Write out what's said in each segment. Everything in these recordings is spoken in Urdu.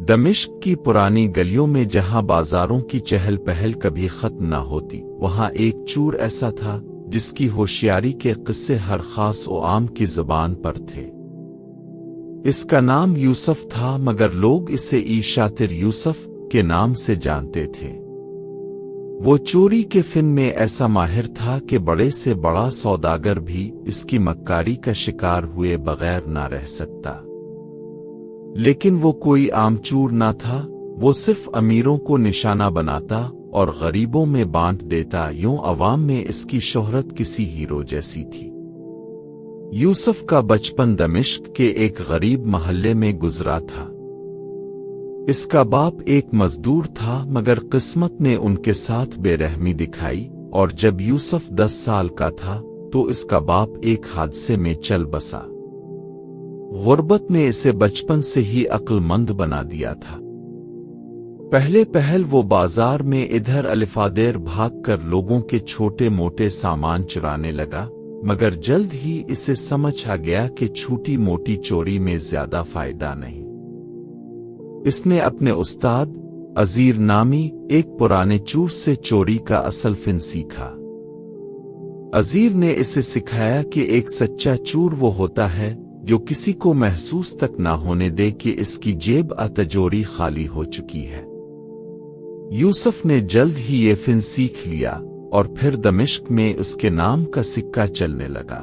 دمشق کی پرانی گلیوں میں جہاں بازاروں کی چہل پہل کبھی ختم نہ ہوتی، وہاں ایک چور ایسا تھا جس کی ہوشیاری کے قصے ہر خاص و عام کی زبان پر تھے۔ اس کا نام یوسف تھا، مگر لوگ اسے شاطر یوسف کے نام سے جانتے تھے۔ وہ چوری کے فن میں ایسا ماہر تھا کہ بڑے سے بڑا سوداگر بھی اس کی مکاری کا شکار ہوئے بغیر نہ رہ سکتا۔ لیکن وہ کوئی عام چور نہ تھا، وہ صرف امیروں کو نشانہ بناتا اور غریبوں میں بانٹ دیتا، یوں عوام میں اس کی شہرت کسی ہیرو جیسی تھی۔ یوسف کا بچپن دمشق کے ایک غریب محلے میں گزرا تھا۔ اس کا باپ ایک مزدور تھا، مگر قسمت نے ان کے ساتھ بے رحمی دکھائی، اور جب یوسف 10 سال کا تھا تو اس کا باپ ایک حادثے میں چل بسا۔ غربت نے اسے بچپن سے ہی عقل مند بنا دیا تھا۔ پہلے پہل وہ بازار میں ادھر الفادیر بھاگ کر لوگوں کے چھوٹے موٹے سامان چرانے لگا، مگر جلد ہی اسے سمجھ آ گیا کہ چھوٹی موٹی چوری میں زیادہ فائدہ نہیں۔ اس نے اپنے استاد عزیر نامی ایک پرانے چور سے چوری کا اصل فن سیکھا۔ عزیر نے اسے سکھایا کہ ایک سچا چور وہ ہوتا ہے جو کسی کو محسوس تک نہ ہونے دے کہ اس کی جیب تجوری خالی ہو چکی ہے۔ یوسف نے جلد ہی یہ فن سیکھ لیا، اور پھر دمشق میں اس کے نام کا سکہ چلنے لگا۔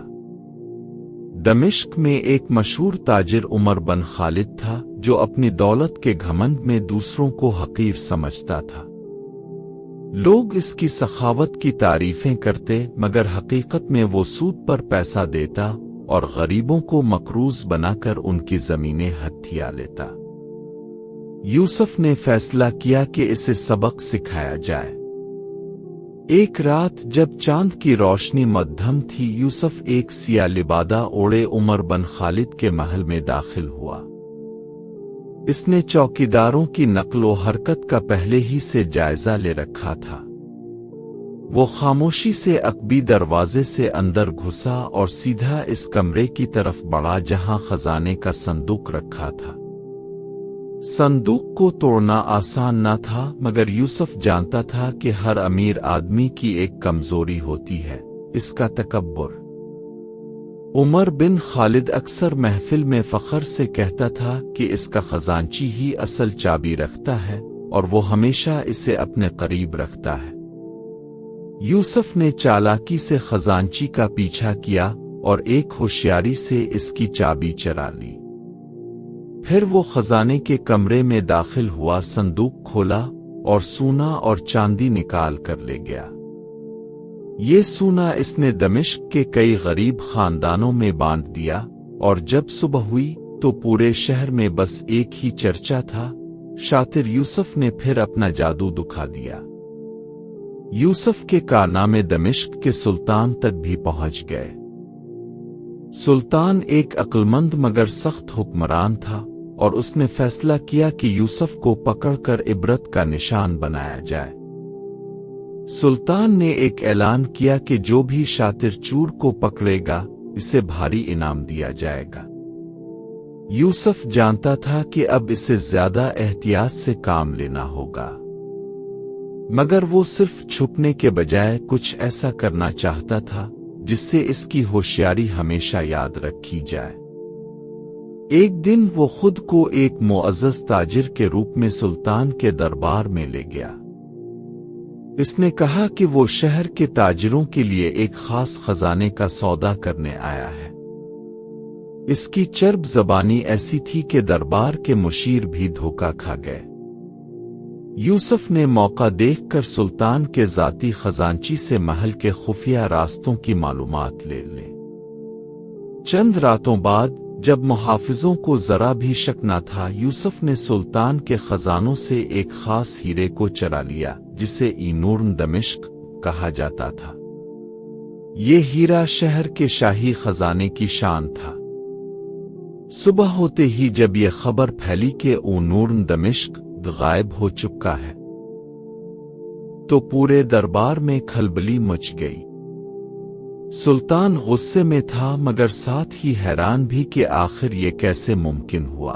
دمشق میں ایک مشہور تاجر عمر بن خالد تھا، جو اپنی دولت کے گھمنڈ میں دوسروں کو حقیر سمجھتا تھا۔ لوگ اس کی سخاوت کی تعریفیں کرتے، مگر حقیقت میں وہ سود پر پیسہ دیتا اور غریبوں کو مقروض بنا کر ان کی زمینیں ہتھیا لیتا۔ یوسف نے فیصلہ کیا کہ اسے سبق سکھایا جائے۔ ایک رات جب چاند کی روشنی مدھم تھی، یوسف ایک سیاہ لبادہ اوڑے عمر بن خالد کے محل میں داخل ہوا۔ اس نے چوکیداروں کی نقل و حرکت کا پہلے ہی سے جائزہ لے رکھا تھا۔ وہ خاموشی سے عقبی دروازے سے اندر گھسا اور سیدھا اس کمرے کی طرف بڑھا جہاں خزانے کا صندوق رکھا تھا۔ صندوق کو توڑنا آسان نہ تھا، مگر یوسف جانتا تھا کہ ہر امیر آدمی کی ایک کمزوری ہوتی ہے، اس کا تکبر۔ عمر بن خالد اکثر محفل میں فخر سے کہتا تھا کہ اس کا خزانچی ہی اصل چابی رکھتا ہے، اور وہ ہمیشہ اسے اپنے قریب رکھتا ہے۔ یوسف نے چالاکی سے خزانچی کا پیچھا کیا اور ایک ہوشیاری سے اس کی چابی چرا لی۔ پھر وہ خزانے کے کمرے میں داخل ہوا، صندوق کھولا اور سونا اور چاندی نکال کر لے گیا۔ یہ سونا اس نے دمشق کے کئی غریب خاندانوں میں بانٹ دیا، اور جب صبح ہوئی تو پورے شہر میں بس ایک ہی چرچا تھا، شاطر یوسف نے پھر اپنا جادو دکھا دیا۔ یوسف کے کارنامے دمشق کے سلطان تک بھی پہنچ گئے۔ سلطان ایک عقلمند مگر سخت حکمران تھا، اور اس نے فیصلہ کیا کہ یوسف کو پکڑ کر عبرت کا نشان بنایا جائے۔ سلطان نے ایک اعلان کیا کہ جو بھی شاطر چور کو پکڑے گا اسے بھاری انعام دیا جائے گا۔ یوسف جانتا تھا کہ اب اسے زیادہ احتیاط سے کام لینا ہوگا، مگر وہ صرف چھپنے کے بجائے کچھ ایسا کرنا چاہتا تھا جس سے اس کی ہوشیاری ہمیشہ یاد رکھی جائے۔ ایک دن وہ خود کو ایک معزز تاجر کے روپ میں سلطان کے دربار میں لے گیا۔ اس نے کہا کہ وہ شہر کے تاجروں کے لیے ایک خاص خزانے کا سودا کرنے آیا ہے۔ اس کی چرب زبانی ایسی تھی کہ دربار کے مشیر بھی دھوکا کھا گئے۔ یوسف نے موقع دیکھ کر سلطان کے ذاتی خزانچی سے محل کے خفیہ راستوں کی معلومات لے لی۔ چند راتوں بعد جب محافظوں کو ذرا بھی شک نہ تھا، یوسف نے سلطان کے خزانوں سے ایک خاص ہیرے کو چرا لیا جسے نورن دمشق کہا جاتا تھا۔ یہ ہیرا شہر کے شاہی خزانے کی شان تھا۔ صبح ہوتے ہی جب یہ خبر پھیلی کہ نورن دمشق غائب ہو چکا ہے تو پورے دربار میں کھلبلی مچ گئی۔ سلطان غصے میں تھا، مگر ساتھ ہی حیران بھی کہ آخر یہ کیسے ممکن ہوا۔